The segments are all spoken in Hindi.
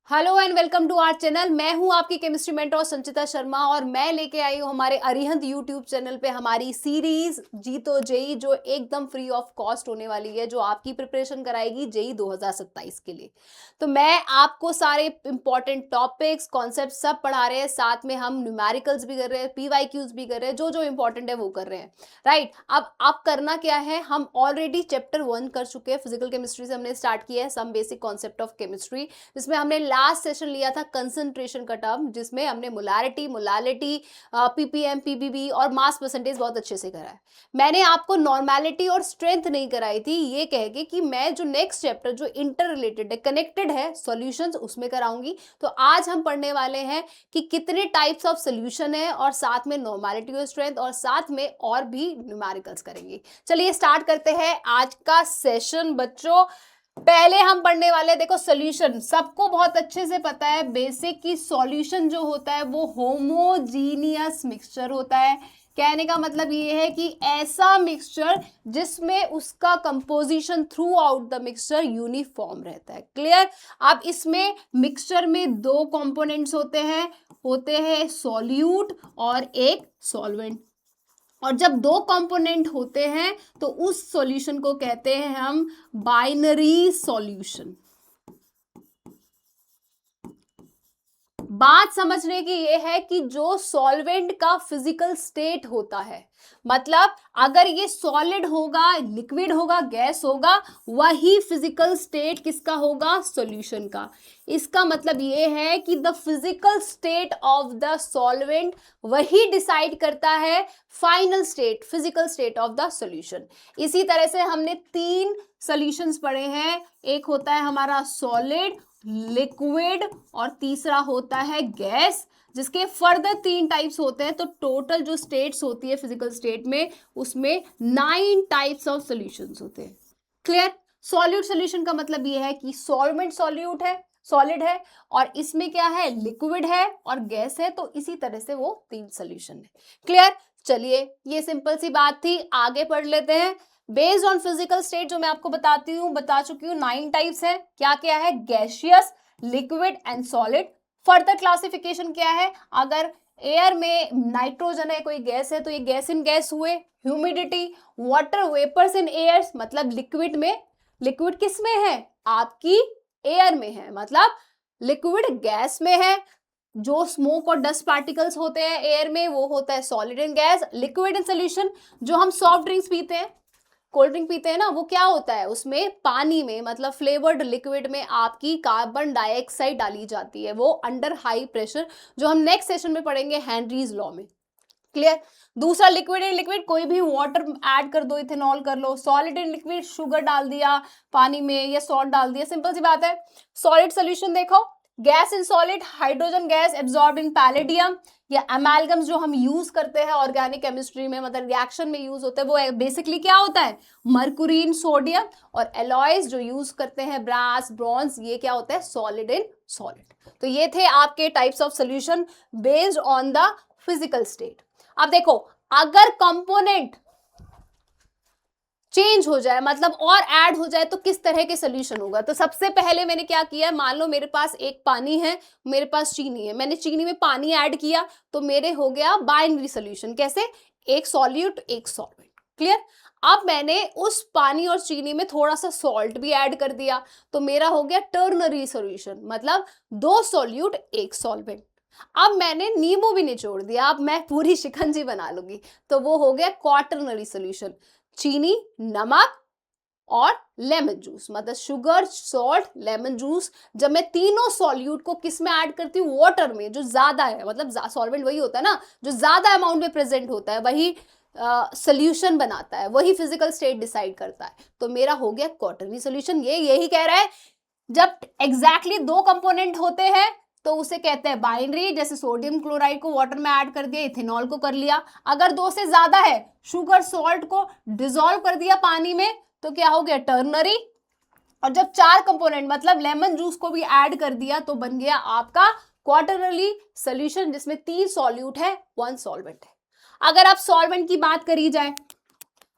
Hello and welcome to our channel. मैं हूं आपकी केमिस्ट्री मेंटर संचिता शर्मा और मैं लेके आई हूं हमारे अरिहंत यूट्यूब चैनल पे हमारी सीरीज जीतो जेई जो एकदम फ्री ऑफ कॉस्ट होने वाली है, जो आपकी प्रिपरेशन कराएगी जेई 2027 के लिए। तो मैं आपको सारे इंपॉर्टेंट टॉपिक्स कॉन्सेप्ट सब पढ़ा रहे हैं, साथ में हम न्यूमेरिकल्स भी कर रहे हैं, पीवाईक्यूज भी कर रहे हैं, जो जो इंपॉर्टेंट है वो कर रहे हैं। राइट, अब करना क्या है, हम ऑलरेडी चैप्टर 1 कर चुके हैं। फिजिकल केमिस्ट्री से हमने स्टार्ट किया है some basic concept of chemistry, जिसमें हमने लास्ट सेशन लिया था कंसंट्रेशन का टर्म, जिसमें हमने मोलारिटी, मोलालिटी, पीपीएम, पीबीबी और मास परसेंटेज बहुत अच्छे से करा है। मैंने आपको नॉर्मेलिटी और स्ट्रेंथ नहीं कराई थी, ये कह के कि मैं जो नेक्स्ट चैप्टर जो इंटर रिलेटेड है, कनेक्टेड है सॉल्यूशंस, उसमें कराऊंगी। तो आज हम पढ़ने वाले हैं कि कितने टाइप्स ऑफ सॉल्यूशन है और साथ में नॉर्मेलिटी और स्ट्रेंथ और साथ में और भी न्यूमेरिकल्स करेंगे। चलिए स्टार्ट करते हैं आज का सेशन बच्चों। पहले हम पढ़ने वाले हैं, देखो सॉल्यूशन सबको बहुत अच्छे से पता है बेसिक की सॉल्यूशन जो होता है वो होमोजीनियस मिक्सचर होता है। कहने का मतलब ये है कि ऐसा मिक्सचर जिसमें उसका composition through out the mixture uniform रहता है। क्लियर। अब इसमें मिक्सचर में दो कंपोनेंट्स होते हैं सॉल्यूट और एक सॉल्वेंट। और जब दो कंपोनेंट होते हैं तो उस सॉल्यूशन को कहते हैं हम बाइनरी सॉल्यूशन। बात समझने की ये है कि जो सॉल्वेंट का फिजिकल स्टेट होता है, मतलब अगर ये सॉलिड होगा, लिक्विड होगा, गैस होगा, वही फिजिकल स्टेट किसका होगा, सॉल्यूशन का। इसका मतलब ये है कि the physical state of the solvent वही डिसाइड करता है final state, physical state of the solution. इसी तरह से हमने तीन सॉल्यूशंस पढ़े हैं, एक होता है हमारा सॉलिड, लिक्विड और तीसरा होता है गैस, जिसके फर्दर तीन टाइप्स होते हैं। तो टोटल जो स्टेट्स होती है फिजिकल स्टेट में, उसमें 9 टाइप्स ऑफ सॉल्यूशंस होते हैं। क्लियर। सॉल्यूट सॉल्यूशन का मतलब ये है कि सॉल्वेंट सॉल्यूट है, सॉलिड है, और इसमें क्या है, लिक्विड है और गैस है। तो इसी तरह से वो तीन सॉल्यूशन है। क्लियर। चलिए ये सिंपल सी बात थी, आगे पढ़ लेते हैं। बेस्ड ऑन फिजिकल स्टेट जो मैं आपको बता चुकी हूँ 9 टाइप्स है। क्या क्या है, gaseous, liquid and solid. Further classification क्या है, अगर एयर में नाइट्रोजन है, कोई गैस है, तो ये गैस इन गैस हुए। Humidity, water vapours in air, मतलब लिक्विड में, लिक्विड किस में है, आपकी एयर में है, मतलब लिक्विड गैस में है। जो स्मोक और डस्ट पार्टिकल्स होते हैं एयर में, वो होता है solid in gas. Liquid in solution, जो हम सॉफ्ट ड्रिंक्स पीते हैं, कोल्ड ड्रिंक पीते हैं ना, वो क्या होता है, उसमें पानी में, मतलब फ्लेवर्ड लिक्विड में आपकी कार्बन डाइऑक्साइड डाली जाती है, वो अंडर हाई प्रेशर, जो हम नेक्स्ट सेशन में पढ़ेंगे हेनरीज लॉ में। क्लियर। दूसरा लिक्विड इन लिक्विड, कोई भी वाटर ऐड कर दो, इथेनॉल कर लो। सॉलिड इन लिक्विड, शुगर डाल दिया पानी में या सॉल्ट डाल दिया, सिंपल सी बात है। सॉलिड सोल्यूशन देखो, gas in solid, hydrogen gas absorb in palladium, या अमेलगम्स जो हम यूज करते हैं ऑर्गेनिक केमिस्ट्री में, मतलब रिएक्शन में यूज होते हैं, वो बेसिकली क्या होता है, मर्क्यूरी इन सोडियम। और एलॉयज जो यूज करते हैं, ब्रास, ब्रॉन्ज, ये क्या होता है, सॉलिड इन सॉलिड। तो ये थे आपके types of solution based on the physical state. अब देखो, अगर कंपोनेंट चेंज हो जाए, मतलब और ऐड हो जाए, तो किस तरह के सोल्यूशन होगा। तो सबसे पहले मैंने क्या किया, मान लो मेरे पास एक पानी है, मेरे पास चीनी है, मैंने चीनी में पानी ऐड किया, तो मेरे हो गया बाइनरी सोल्यूशन। कैसे, एक सॉल्यूट एक सॉल्वेंट। क्लियर। अब मैंने उस पानी और चीनी में थोड़ा सा सॉल्ट भी ऐड कर दिया, तो मेरा हो गया टर्नरी सोल्यूशन, मतलब दो सॉल्यूट एक सॉल्वेंट। अब मैंने नींबू भी निचोड़ दिया, अब मैं पूरी शिकंजी बना लूंगी, तो वो हो गया क्वाटरनरी सोल्यूशन। चीनी, नमक और लेमन जूस, मतलब शुगर, सॉल्ट, लेमन जूस। जब मैं तीनों सॉल्यूट को किस में ऐड करती हूँ, वाटर में, जो ज्यादा है, मतलब सॉल्वेंट वही होता है ना जो ज्यादा अमाउंट में प्रेजेंट होता है, वही सोल्यूशन बनाता है, वही फिजिकल स्टेट डिसाइड करता है। तो मेरा हो गया क्वाटरनरी सोल्यूशन। ये यही कह रहा है, जब एग्जैक्टली दो कंपोनेंट होते हैं तो उसे कहते हैं बाइनरी, जैसे सोडियम क्लोराइड को वाटर में ऐड कर दिया, इथेनॉल को कर लिया। अगर दो से ज्यादा है, शुगर, सॉल्ट को डिसॉल्व कर दिया पानी में, तो क्या हो गया, टर्नरी। और जब चार कंपोनेंट, मतलब लेमन जूस को भी ऐड कर दिया, तो बन गया आपका क्वाटरनरी सोल्यूशन, जिसमें 3 सॉल्यूट है, 1 सॉल्वेंट है। अगर आप सॉल्वेंट की बात करी जाए,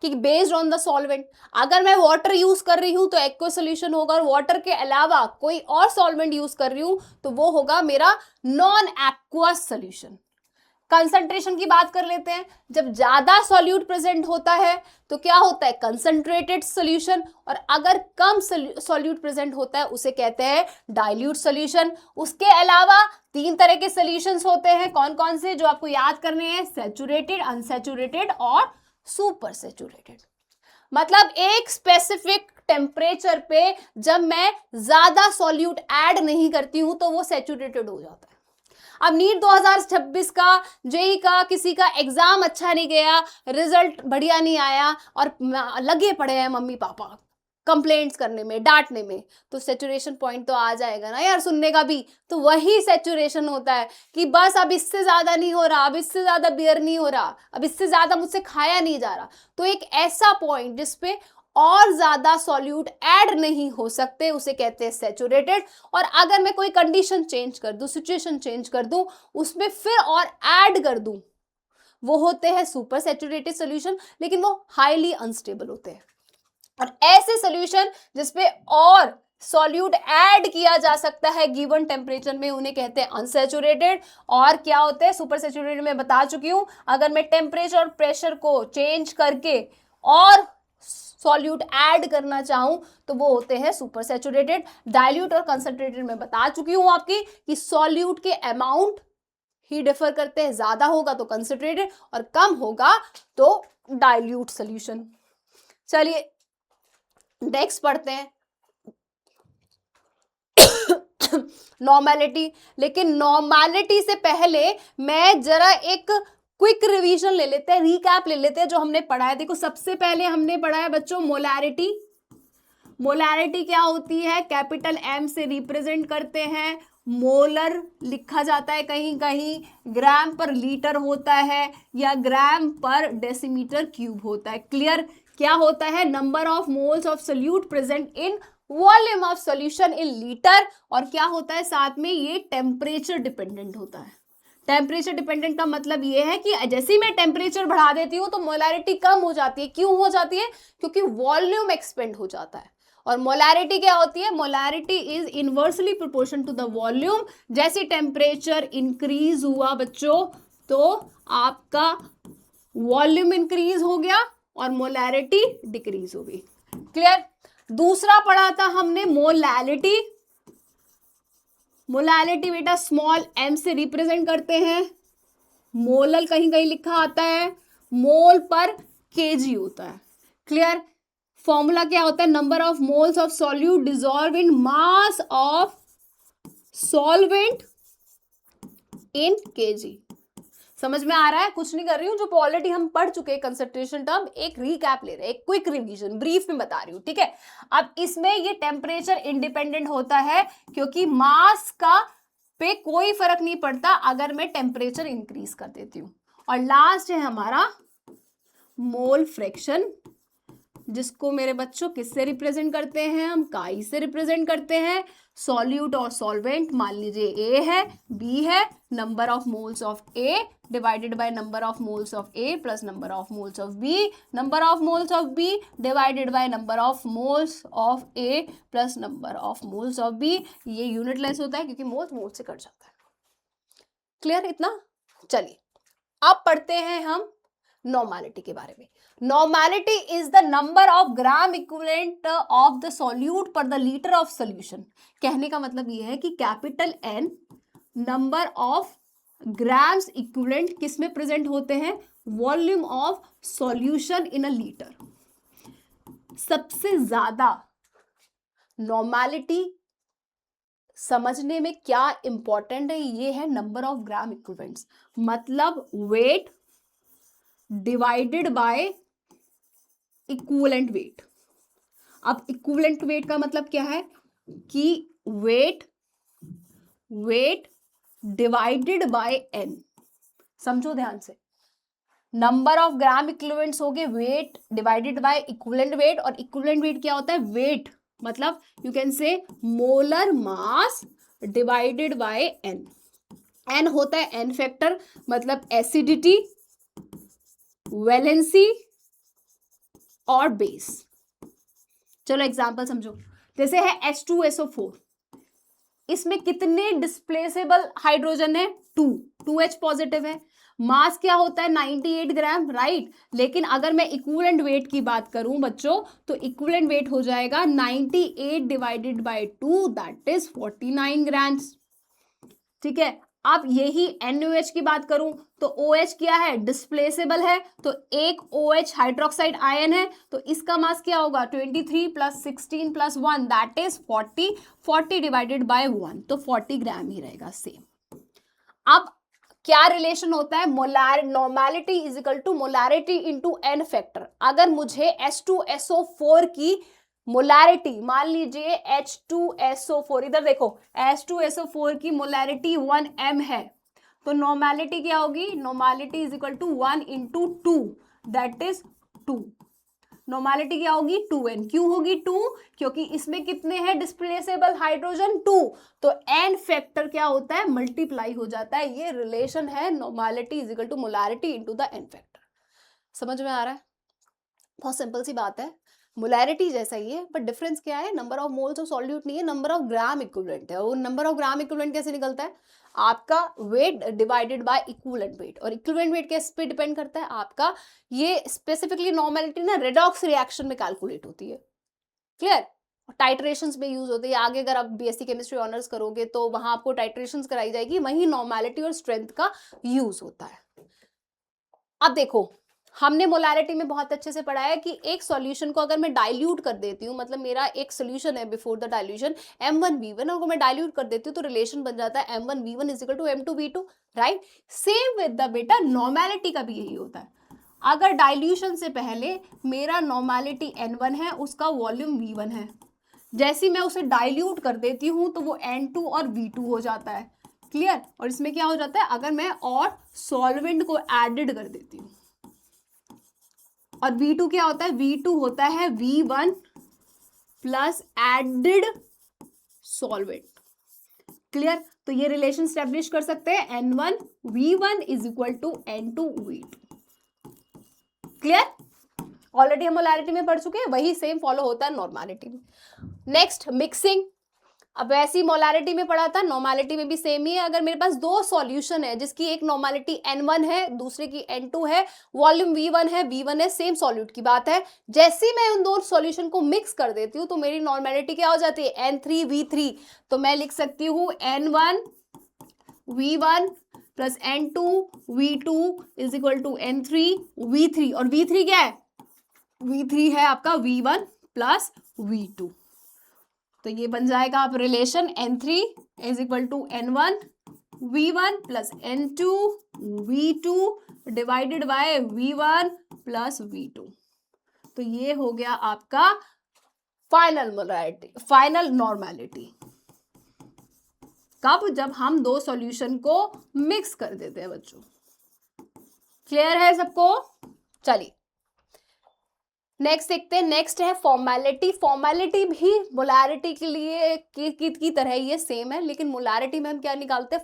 कि बेस्ड ऑन द सॉल्वेंट, अगर मैं वाटर यूज कर रही हूं तो एक्वा सोल्यूशन होगा, और वाटर के अलावा कोई और सॉल्वेंट यूज कर रही हूं तो वो होगा मेरा नॉन एक्वा सोल्यूशन। कंसंट्रेशन की बात कर लेते हैं, जब ज्यादा सॉल्यूट प्रेजेंट होता है तो क्या होता है, कंसंट्रेटेड सॉल्यूशन, और अगर कम सॉल्यूट प्रेजेंट होता है उसे कहते हैं डाइल्यूट सॉल्यूशन। उसके अलावा 3 तरह के सॉल्यूशंस होते हैं, कौन कौन से, जो आपको याद करने हैं, सैचुरेटेड, अनसैचुरेटेड और सुपर सैचुरेटेड। मतलब एक स्पेसिफिक टेम्परेचर पे जब मैं ज्यादा सॉल्यूट ऐड नहीं करती हूं तो वो सैचुरेटेड हो जाता है। अब नीट 2026 का, जेई का, किसी का एग्जाम अच्छा नहीं गया, रिजल्ट बढ़िया नहीं आया और लगे पड़े हैं मम्मी पापा कंप्लेंट्स करने में, डांटने में, तो सैचुरेशन पॉइंट तो आ जाएगा ना यार सुनने का भी। तो वही सैचुरेशन होता है कि बस अब इससे ज्यादा नहीं हो रहा, अब इससे ज्यादा बियर नहीं हो रहा, अब इससे ज्यादा मुझसे खाया नहीं जा रहा। तो एक ऐसा पॉइंट जिसपे और ज्यादा सॉल्यूट ऐड नहीं हो सकते उसे कहते हैं सैचुरेटेड। और अगर मैं कोई कंडीशन चेंज कर दूं, सिचुएशन चेंज कर दूं, उसमें फिर और ऐड कर दूं, वो होते हैं सुपर सैचुरेटेड सॉल्यूशन, लेकिन वो हाईली अनस्टेबल होते हैं। और ऐसे सॉल्यूशन जिसपे और सॉल्यूट ऐड किया जा सकता है गिवन टेम्परेचर में उन्हें कहते हैं अनसैचुरेटेड। और क्या होते हैं सुपर सैचुरेटेड, में बता चुकी हूं, अगर मैं टेम्परेचर और प्रेशर को चेंज करके और सॉल्यूट ऐड करना चाहूं तो वो होते हैं सुपर सैचुरेटेड। डाइल्यूट और कंसंट्रेटेड में बता चुकी हूं आपकी कि सॉल्यूट के अमाउंट ही डिफर करते हैं, ज्यादा होगा तो कंसंट्रेटेड और कम होगा तो डाइल्यूट सॉल्यूशन। चलिए नेक्स्ट पढ़ते हैं नॉर्मेलिटी। लेकिन नॉर्मेलिटी से पहले मैं जरा एक क्विक रिवीजन ले लेते हैं, रीकैप ले लेते हैं जो हमने पढ़ा है। देखो सबसे पहले हमने पढ़ा है बच्चों मोलैरिटी। मोलैरिटी क्या होती है, कैपिटल एम से रिप्रेजेंट करते हैं, मोलर लिखा जाता है कहीं कहीं, ग्राम पर लीटर होता है या ग्राम पर डेसीमीटर क्यूब होता है। क्लियर, क्या होता है, number of moles of solute present in volume of solution in litre. और क्या होता है साथ में, ये टेम्परेचर डिपेंडेंट होता है। टेम्परेचर डिपेंडेंट का मतलब ये है कि जैसे ही मैं टेम्परेचर बढ़ा देती हूँ तो मोलैरिटी कम हो जाती है। क्यों हो जाती है, क्योंकि वॉल्यूम एक्सपेंड हो जाता है। और मोलैरिटी क्या होती है, molarity is inversely proportion to the volume. जैसे टेम्परेचर इंक्रीज हुआ बच्चों तो आपका वॉल्यूम इंक्रीज हो गया और मोलैरिटी डिक्रीज हो गई। क्लियर। दूसरा पढ़ा था हमने मोलैलिटी। मोलैलिटी बेटा स्मॉल एम से रिप्रेजेंट करते हैं, मोलल कहीं कहीं लिखा आता है, मोल पर केजी होता है। क्लियर। फॉर्मूला क्या होता है, number of moles of solute dissolve in mass of solvent in KG. समझ में आ रहा है, कुछ नहीं कर रही हूं, जो ऑलरेडी हम पढ़ चुके हैं कंसंट्रेशन टर्म, एक रीकैप ले रहे हैं, एक क्विक रिवीजन ब्रीफ में बता रही हूं, ठीक है। अब इसमें ये टेम्परेचर इंडिपेंडेंट होता है क्योंकि मास का पे कोई फर्क नहीं पड़ता अगर मैं टेम्परेचर इंक्रीज कर देती हूं। और लास्ट है हमारा मोल फ्रैक्शन, जिसको मेरे बच्चों किससे रिप्रेजेंट करते हैं, हम काई से रिप्रेजेंट करते हैं। सॉल्यूट और सॉल्वेंट मान लीजिए ए है, बी है, number of moles of A divided by number of moles of A plus number of moles of B, number of moles of B divided by number of moles of A plus number of moles of B. ये यूनिटलेस होता है क्योंकि मोल्स मोल से कट जाता है। क्लियर इतना। चलिए अब पढ़ते हैं हम नॉर्मेलिटी के बारे में। Normality is the number of gram equivalent of the solute per the litre of solution. कहने का मतलब यह है कि capital N number of grams equivalent किस में प्रेजेंट होते हैं, volume of solution in a litre. सबसे ज्यादा नॉर्मेलिटी समझने में क्या इंपॉर्टेंट है, ये है नंबर ऑफ ग्राम इक्विवेलेंट्स, मतलब wait divided by equivalent wait. अब इक्विवेलेंट वेट का मतलब क्या है कि वेट डिवाइडेड बाय एन। समझो ध्यान से, नंबर ऑफ ग्राम इक्विवेलेंट्स हो गए weight divided by equivalent weight, और इक्विवेलेंट वेट क्या होता है, वेट मतलब you can say molar mass divided by N. N होता है एन फैक्टर, मतलब एसिडिटी, वैलेंसी और बेस। चलो एग्जांपल समझो, जैसे है H2SO4, इसमें कितने डिस्प्लेसेबल हाइड्रोजन है? 2H पॉजिटिव है। मास क्या होता है? 98 ग्राम, राइट। लेकिन अगर मैं इक्विवेलेंट वेट की बात करूं बच्चों, तो इक्विवेलेंट वेट हो जाएगा 98 divided bye 2, that is 49 grams. ठीक है। अब यही NaOH की बात करूं तो OH क्या है? डिस्प्लेसेबल है, तो एक OH हाइड्रोक्साइड आयन है, तो इसका मास क्या होगा? 23 plus 16 plus 1, that is 40। 40 divided by 1, तो 40 ग्राम ही रहेगा, सेम। अब क्या रिलेशन होता है? Molar normality is equal to molarity into N factor. अगर मुझे H2SO4 की मोलारिटी, मान लीजिए H2SO4, इधर देखो, H2SO4 की मोलारिटी 1m है, तो नॉर्मेलिटी क्या होगी? Normality is equal to 1 into 2, that is 2। Normality क्या होगी? 2n। क्यों होगी 2? क्योंकि इसमें कितने हैं डिस्प्लेसेबल हाइड्रोजन? 2। तो n फैक्टर क्या होता है? मल्टीप्लाई हो जाता है। ये रिलेशन है normality is equal to molarity into the n factor. समझ में आ रहा है? बहुत सिंपल सी बात है, मोलैरिटी जैसा ही है, बट डिफरेंस क्या है? Number of moles of solute नहीं है, नंबर ऑफ ग्राम इक्विवेलेंट है। वो नंबर ऑफ ग्राम इक्विवेलेंट कैसे निकलता है? आपका wait divided by equivalent weight, और इक्विवेलेंट वेट किस पे डिपेंड करता है? आपका ये स्पेसिफिकली नॉर्मेलिटी ना रेडॉक्स रिएक्शन में कैलकुलेट होती है। क्लियर? टाइट्रेशंस में यूज होती है। आगे अगर आप बीएससी केमिस्ट्री ऑनर्स करोगे तो वहां आपको टाइट्रेशंस कराई जाएगी, वहीं नॉर्मेलिटी और स्ट्रेंथ का यूज होता है। अब देखो, हमने मोलारिटी में बहुत अच्छे से पढ़ा है कि एक सॉल्यूशन को अगर मैं डाइल्यूट कर देती हूँ, मतलब मेरा एक सॉल्यूशन है बिफोर द डाइल्यूशन M1V1, और मैं डाइल्यूट कर देती हूँ तो रिलेशन बन जाता है M1V1 is equal to M2V2, right. Same with the बेटा नॉर्मेलिटी का भी यही होता है। अगर डाइल्यूशन से पहले मेरा नॉर्मेलिटी N1 है, उसका वॉल्यूम V1 है, जैसे मैं उसे डाइल्यूट कर देती हूँ तो वो N2 और V2 हो जाता है। क्लियर? और इसमें क्या हो जाता है? अगर मैं और सॉल्वेंट को एडेड कर देती हूँ, और V2 क्या होता है? V2 होता है V1 plus added solvent. Clear? तो ये रिलेशन स्टैब्लिश कर सकते हैं N1 V1 is equal to N2 V2। Clear? Already हम मोलैरिटी में पढ़ चुके हैं, वही सेम फॉलो होता है नॉर्मेलिटी में। Next, mixing. अब वैसी मोलारिटी में पढ़ा था, नॉर्मेलिटी में भी सेम ही है। अगर मेरे पास दो सॉल्यूशन है जिसकी एक नॉर्मेलिटी N1 है, दूसरे की N2 है, वॉल्यूम V1 है, V1 है, सेम सॉल्यूट की बात है। जैसे ही मैं उन दो सॉल्यूशन को मिक्स कर देती हूँ तो मेरी नॉर्मेलिटी क्या हो जाती है? N3V3। तो मैं लिख सकती हूँ N1 V1 plus N2V2 is equal to N3V3, और V3 क्या है? V3 है आपका V1 प्लस V2। तो ये बन जाएगा आप relation N3 is equal to N1 V1 plus N2 V2 divided by V1 plus V2। तो ये हो गया आपका फाइनल मोलैरिटी, फाइनल नॉर्मेलिटी। कब? जब हम दो सॉल्यूशन को मिक्स कर देते हैं बच्चों। क्लियर है सबको? चलिए नेक्स्ट देखते हैं। नेक्स्ट है फॉर्मेलिटी। फॉर्मेलिटी भी मोलैरिटी के लिए की तरह ये सेम है, लेकिन मोलैरिटी में हम क्या निकालते हैं?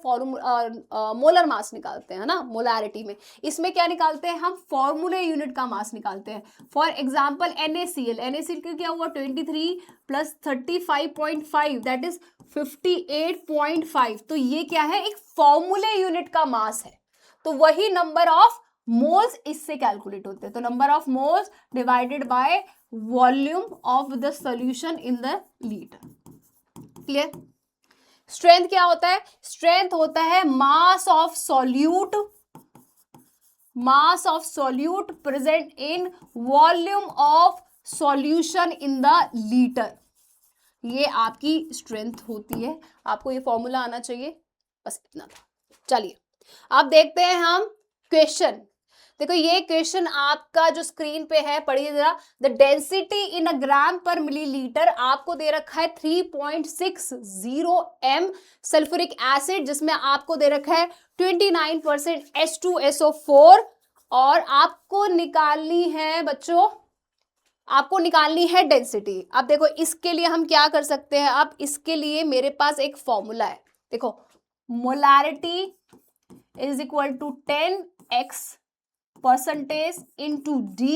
मोलर मास निकालते हैं ना मोलैरिटी में। इसमें क्या निकालते हैं हम? फॉर्मूले यूनिट का मास निकालते हैं। फॉर एग्जाम्पल NaCl, NaCl का क्या हुआ? 23 प्लस 35.5, दैट इज 58.5। तो ये क्या है? एक फॉर्मूले यूनिट का मास है। तो वही नंबर ऑफ मोल्स इससे कैलकुलेट होते हैं। तो number of moles divided by volume of the solution in the litre. Clear? Strength क्या होता है? स्ट्रेंथ होता है mass of solute, mass of solute present in volume of solution in the litre. ये आपकी स्ट्रेंथ होती है। आपको ये फॉर्मूला आना चाहिए, बस इतना था। चलिए अब देखते हैं हम क्वेश्चन। देखो ये क्वेश्चन आपका जो स्क्रीन पे है, पढ़िए जरा। द डेंसिटी इन अ ग्राम पर मिलीलीटर आपको दे रखा है 3.60 m सल्फ्यूरिक एसिड, जिसमें आपको दे रखा है 29% H2SO4, और आपको निकालनी है बच्चों, आपको निकालनी है डेंसिटी। अब देखो इसके लिए हम क्या कर सकते हैं? अब इसके लिए मेरे पास एक फॉर्मूला है। देखो molarity is equal to 10x percentage into D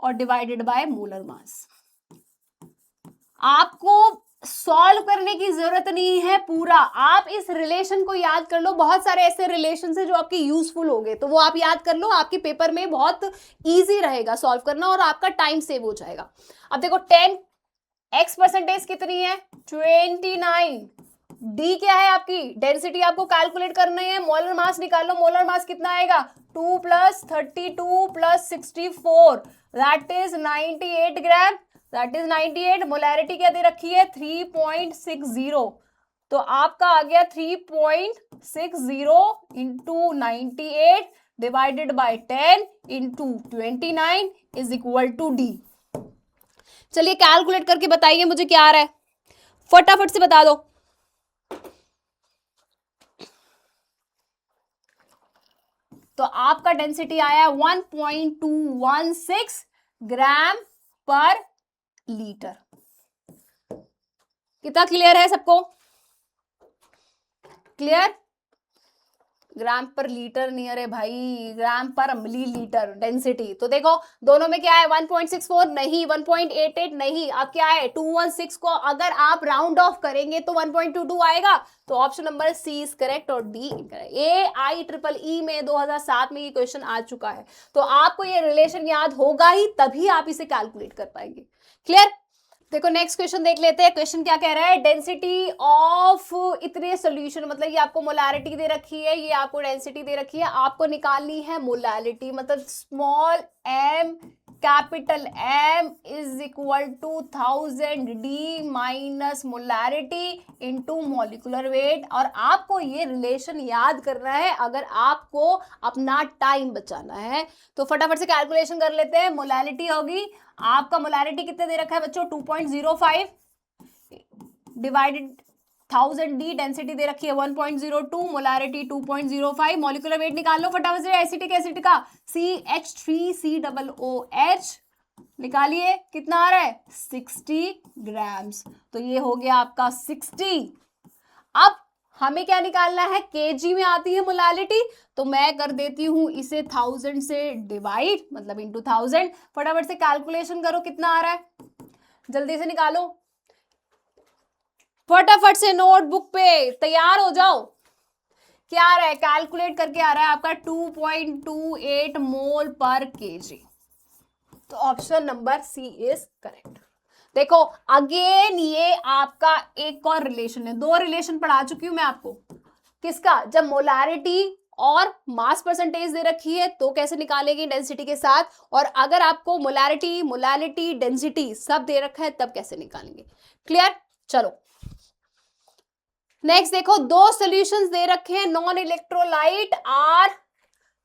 और डिवाइडेड बाय मोलर मास। आपको सॉल्व करने की जरूरत नहीं है पूरा, आप इस रिलेशन को याद कर लो। बहुत सारे ऐसे रिलेशन है जो आपके यूजफुल हो गए, तो वो आप याद कर लो, आपके पेपर में बहुत इजी रहेगा सॉल्व करना और आपका टाइम सेव हो जाएगा। अब देखो 10x परसेंटेज कितनी है 29, डी क्या है आपकी डेंसिटी, आपको कैलकुलेट करना है। मोलर मास निकाल लो, मोलर मास कितना आएगा 2 + 32 + 64 that is 98 gram, that is 98। Molarity क्या दे रखी है 3.60, तो आपका आ गया 3.60 into 98 divided by 10 into 29 is equal to D. चलिए कैलकुलेट करके बताइए मुझे क्या आ रहा है, फटाफट से बता दो। तो आपका डेंसिटी आया 1.216 ग्राम पर लीटर। कितना क्लियर है सबको? क्लियर? ग्राम पर लीटर नहीं, अरे भाई ग्राम पर मिलीलीटर डेंसिटी। तो देखो दोनों में क्या है 1.64 नहीं, 1.88 नहीं, अब क्या है 216 को अगर आप राउंड ऑफ करेंगे तो 1.22 आएगा। तो option number C is correct और डी इनकरेक्ट। AIEEE में 2007 में ये क्वेश्चन आ चुका है, तो आपको ये रिलेशन याद होगा ही तभी आप इसे कैलकुलेट कर पाएंगे। क्लियर? देखो नेक्स्ट क्वेश्चन देख लेते हैं। क्वेश्चन क्या कह रहा है, डेंसिटी ऑफ इतने सॉल्यूशन, मतलब ये आपको मोलैरिटी दे रखी है, ये आपको डेंसिटी दे रखी है, आपको निकालनी है मोलैरिटी, मतलब small m capital M is equal to 1000 D minus molarity into molecular weight. और आपको ये रिलेशन याद करना है अगर आपको अपना टाइम बचाना है। तो फटाफट से कैलकुलेशन कर लेते हैं। मोलैरिटी होगी आपका, मोलैरिटी कितने दे रखा है बच्चों 2.05 डिवाइडेड 1000 D, डेंसिटी दे रखी है 1.02, मोलैरिटी 2.05, मॉलिक्यूलर वेट निकाल लो फटाफट से। एसिटिक एसिड का CH3COOH निकालिए, कितना आ रहा है 60 ग्राम्स। तो ये हो गया आपका 60। अब हमें क्या निकालना है, केजी में आती है मोलैरिटी, तो मैं कर देती हूं इसे 1000 से डिवाइड, मतलब इंटू 1000। फटाफट से कैलकुलेशन करो कितना आ रहा है, जल्दी से निकालो, फटाफट से नोटबुक पे तैयार हो जाओ। क्या आ रहा है, कैलकुलेट करके आ रहा है आपका 2.28 मोल पर केजी। तो option number C is correct. देखो अगेन ये आपका एक और रिलेशन है, दो रिलेशन पढ़ा चुकी हूं मैं आपको। किसका, जब मोलैरिटी और मास परसेंटेज दे रखी है तो कैसे निकालेंगे डेंसिटी के साथ, और अगर आपको मोलैरिटी डेंसिटी सब दे रखा है तब कैसे निकालेंगे। क्लियर? चलो नेक्स्ट देखो, दो सॉल्यूशंस दे रखे हैं, non electrolyte are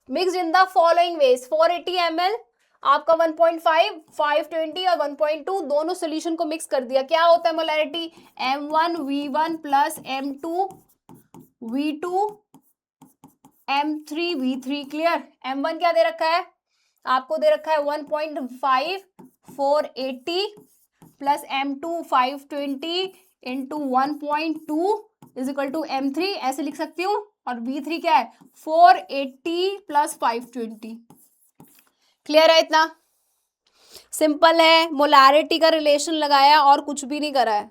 mixed in the following ways. 480 ml आपका 1.5, 520 और 1.2 दोनों सॉल्यूशन को मिक्स कर दिया। क्या होता है molarity M1V1 plus M2 V2 M3 V3। Clear? M1 क्या दे रखा है आपको, दे रखा है 1.5 480 plus M2 520 into 1.2 is equal to M3, ऐसे लिख सकती हूँ। और V3 क्या है 480 प्लस 520। क्लियर है? इतना सिंपल है, मोलैरिटी का रिलेशन लगाया और कुछ भी नहीं करा है।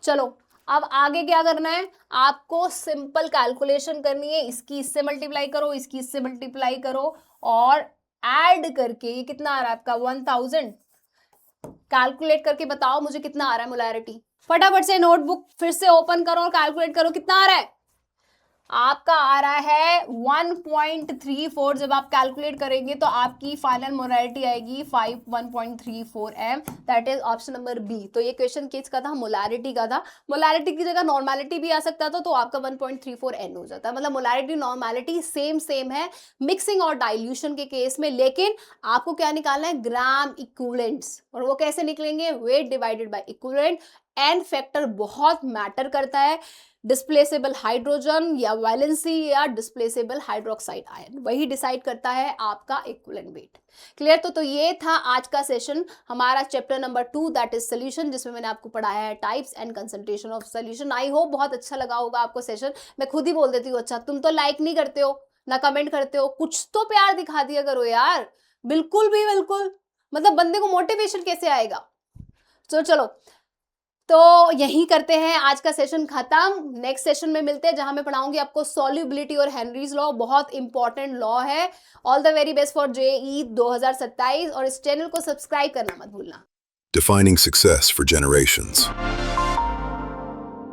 चलो अब आगे क्या करना है, आपको सिंपल कैलकुलेशन करनी है, इसकी इससे मल्टीप्लाई करो, इसकी इससे मल्टीप्लाई करो और ऐड करके ये कितना आ रहा है आपका 1000। कैलकुलेट करके बताओ मुझे कितना आ रहा है मोलैरिटी। फटाफट से नोटबुक फिर से ओपन करो और कैलकुलेट करो कितना आ रहा है। आपका आ रहा है 1.34। जब आप कैलकुलेट करेंगे तो आपकी फाइनल मोलैरिटी आएगी 1.34 m, that is option number B. तो ये क्वेश्चन किसका था, मोलैरिटी का था। मोलैरिटी की जगह नॉर्मैलिटी भी आ सकता था, तो आपका 1.34 n हो जाता है। मतलब मोलैरिटी नॉर्मैलिटी सेम है मिक्सिंग और डाइल्यूशन के केस में, लेकिन आपको क्या निकालना है ग्राम इक्विवेलेंट्स। और वो कैसे निकलेंगे, weight divided by equivalent. N factor बहुत मैटर करता है, डिस्प्लेसेबल हाइड्रोजन या वैलेंसी या डिस्प्लेसेबल हाइड्रोक्साइड आयन, वही डिसाइड करता है आपका इक्विवेलेंट वेट। क्लियर? तो ये था आज का सेशन हमारा chapter number 2 that is solution, जिसमें मैंने आपको पढ़ाया है types and concentration of solution. I hope बहुत अच्छा लगा होगा आपको सेशन। मैं खुद ही बोल देती हूँ, अच्छा तुम तो लाइक नहीं करते हो ना कमेंट करते हो, कुछ तो प्यार दिखा दिया करो यार। बिल्कुल भी बिल्कुल मतलब बंदे को मोटिवेशन कैसे आएगा? तो चलो, तो यही करते हैं आज का सेशन खत्म। नेक्स्ट सेशन में मिलते हैं जहां मैं पढ़ाऊंगी आपको सॉल्युबिलिटी और हेनरीज लॉ, बहुत इंपॉर्टेंट लॉ है। All the very best for JEE 2027 और इस चैनल को सब्सक्राइब करना मत भूलना। Defining success for generations.